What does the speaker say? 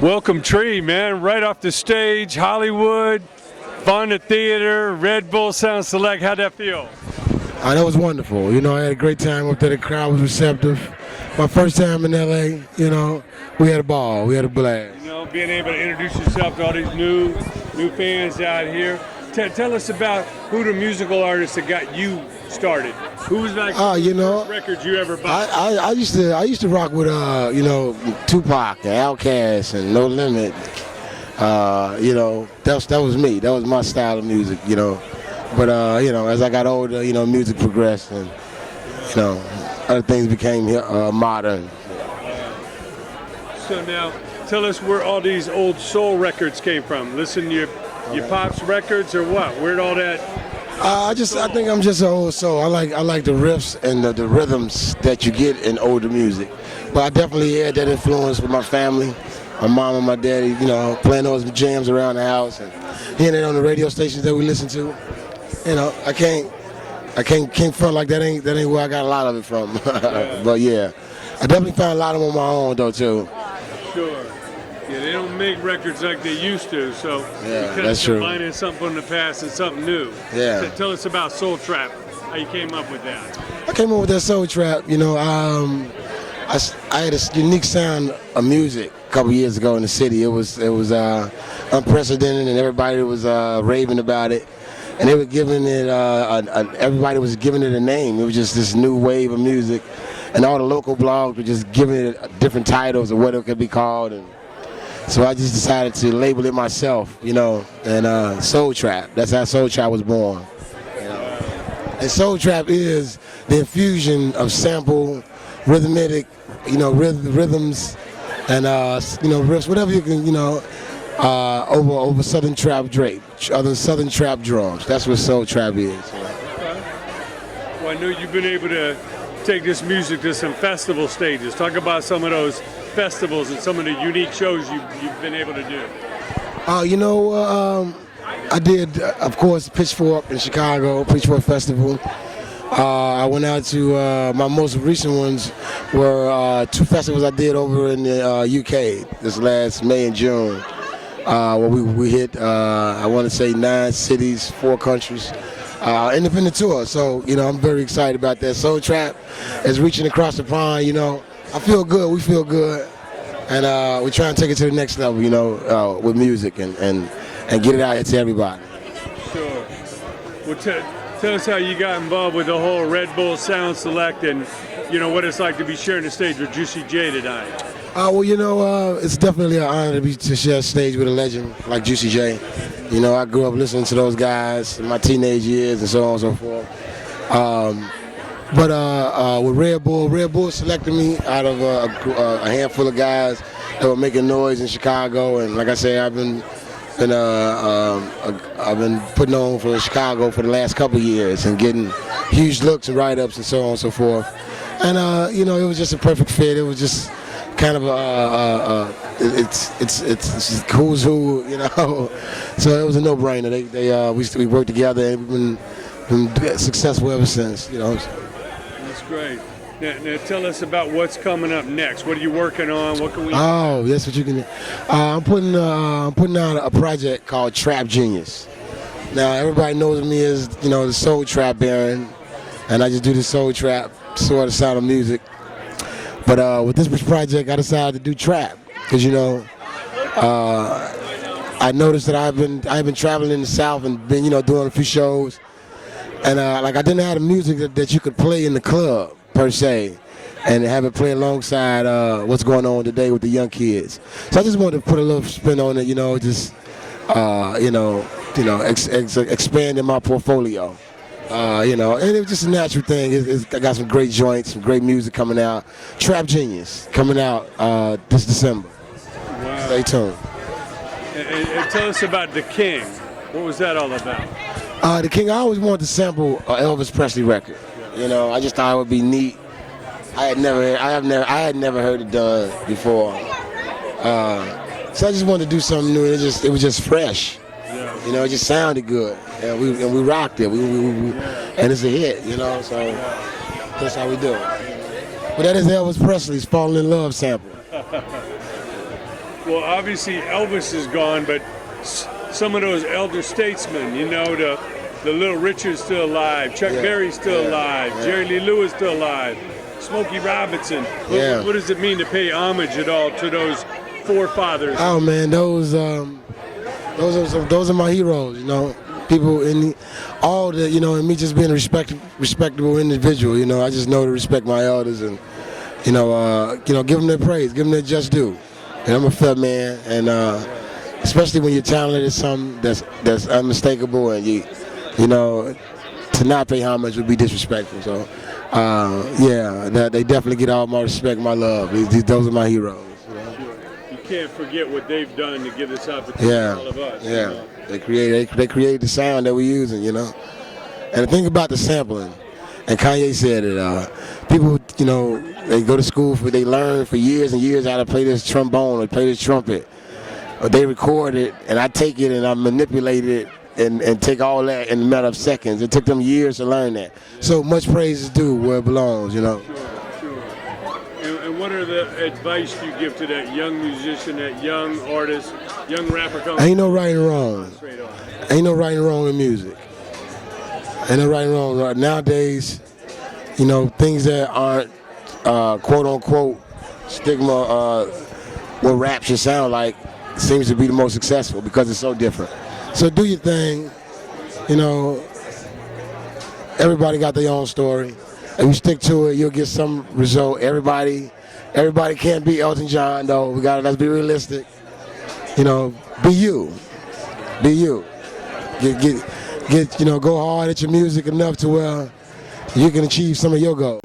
Welcome, Tree, man. Right off the stage, Hollywood, Fonda Theater, Red Bull Sound Select. How'd that feel? That was wonderful. You know, I had a great time up there. The crowd was receptive. My first time in LA, you know, we had a ball. We had a blast. You know, being able to introduce yourself to all these new fans out here. Tell us about who the musical artists that got you started. Who was like the first records you ever bought? I used to rock with you know, Tupac and Outkast and No Limit. You know, that was me. That was my style of music. You know, but you know, as I got older, you know, music progressed and you know, other things became modern. So now, tell us where all these old soul records came from. Listen to your Pop's records or what? Where'd all that? I think I'm just an old soul. I like the riffs and the rhythms that you get in older music. But I definitely had that influence with my family, my mom and my daddy. You know, playing those jams around the house and hearing it on the radio stations that we listen to. You know, I can't front like that ain't where I got a lot of it from. But yeah, I definitely found a lot of them on my own though too. Sure. Yeah, they don't make records like they used to, so yeah, you're that's true. Combining something from the past and something new. Yeah. Tell us about Soul Trap, how you came up with that. I came up with that Soul Trap, you know, I had a unique sound of music a couple years ago in the city. It was unprecedented and everybody was raving about it. And they were giving it, everybody was giving it a name. It was just this new wave of music. And all the local blogs were just giving it different titles of what it could be called. And so I just decided to label it myself, you know, and Soul Trap. That's how Soul Trap was born. You know? And Soul Trap is the infusion of sample, rhythmic, you know, rhythms, and you know, riffs, whatever you can, you know, over Southern Trap drape, other Southern Trap drums. That's what Soul Trap is. Okay. Well, I know you've been able to take this music to some festival stages. Talk about some of those festivals and some of the unique shows you've been able to do. You know, I did, of course, Pitchfork in Chicago, Pitchfork Festival. I went out to, my most recent ones were 2 festivals I did over in the UK this last May and June. Where we hit, I want to say 9 cities, 4 countries. Independent tour, so you know I'm very excited about that. Soul Trap is reaching across the pond. You know, I feel good. We feel good, and we're trying to take it to the next level. You know, with music and get it out to everybody. Sure. Well, tell us how you got involved with the whole Red Bull Sound Select, and you know what it's like to be sharing the stage with Juicy J tonight. Well, you know, it's definitely an honor to share a stage with a legend like Juicy J. You know, I grew up listening to those guys in my teenage years and so on and so forth. But with Red Bull selected me out of a handful of guys that were making noise in Chicago. And like I say, I've been putting on for Chicago for the last couple of years and getting huge looks and write-ups and so on and so forth. And you know, it was just a perfect fit. It was just kind of it's who's who, you know. So it was a no-brainer. We worked together and we've been successful ever since, you know. That's great. Now tell us about what's coming up next. What are you working on? What can we? Oh, that's what you can do. I'm putting out a project called Trap Genius. Now everybody knows me as, you know, the Soul Trap Baron, and I just do the Soul Trap sort of sound of music. But with this project, I decided to do trap because, you know, I noticed that I've been traveling in the South and been, you know, doing a few shows, and like I didn't have the music that you could play in the club per se, and have it play alongside what's going on today with the young kids. So I just wanted to put a little spin on it, you know, just expanding my portfolio. You know, and it was just a natural thing. I got some great joints, some great music coming out. Trap Genius coming out this December. Wow. Stay tuned. And tell us about The King. What was that all about? The King, I always wanted to sample an Elvis Presley record. You know, I just thought it would be neat. I had never heard it done before. So I just wanted to do something new. It was just fresh. Yeah. You know, it just sounded good, and we rocked it. And it's a hit, you know. So that's how we do it. But that is Elvis Presley's "Falling in Love" sample. Well, obviously Elvis is gone, but some of those elder statesmen, you know, the Little Richard's still alive, Chuck Berry's still alive, Jerry Lee Lewis still alive, Smokey Robinson. What does it mean to pay homage at all to those forefathers? Oh man, those are my heroes. You know, people in all the, you know, and me just being a respectable individual. You know, I just know to respect my elders and you know, give them their praise, give them their just due. And I'm a fed man, and especially when you're talented at something that's unmistakable, and you know, to not pay homage would be disrespectful. So, yeah, they definitely get all my respect, my love. Those are my heroes. You know? You can't forget what they've done to give this opportunity to all of us. Yeah, you know? they created the sound that we're using. You know, and the thing about the sampling, and Kanye said it. People, you know, they go to school they learn for years and years how to play this trombone or play this trumpet. Or they record it, and I take it and I manipulate it and take all that in a matter of seconds. It took them years to learn that. So much praise is due where it belongs, you know. Sure. And what are the advice you give to that young musician, that young artist, young rapper? Ain't no right and wrong. Ain't no right and wrong in music. Ain't no right and wrong. Nowadays, you know, things that aren't quote unquote stigma, what rap should sound like, seems to be the most successful because it's so different. So do your thing. You know, everybody got their own story. If you stick to it, you'll get some result. Everybody can't be Elton John though. Let's be realistic. You know, be you. Be you. Get you know, go hard at your music enough to where you can achieve some of your goals.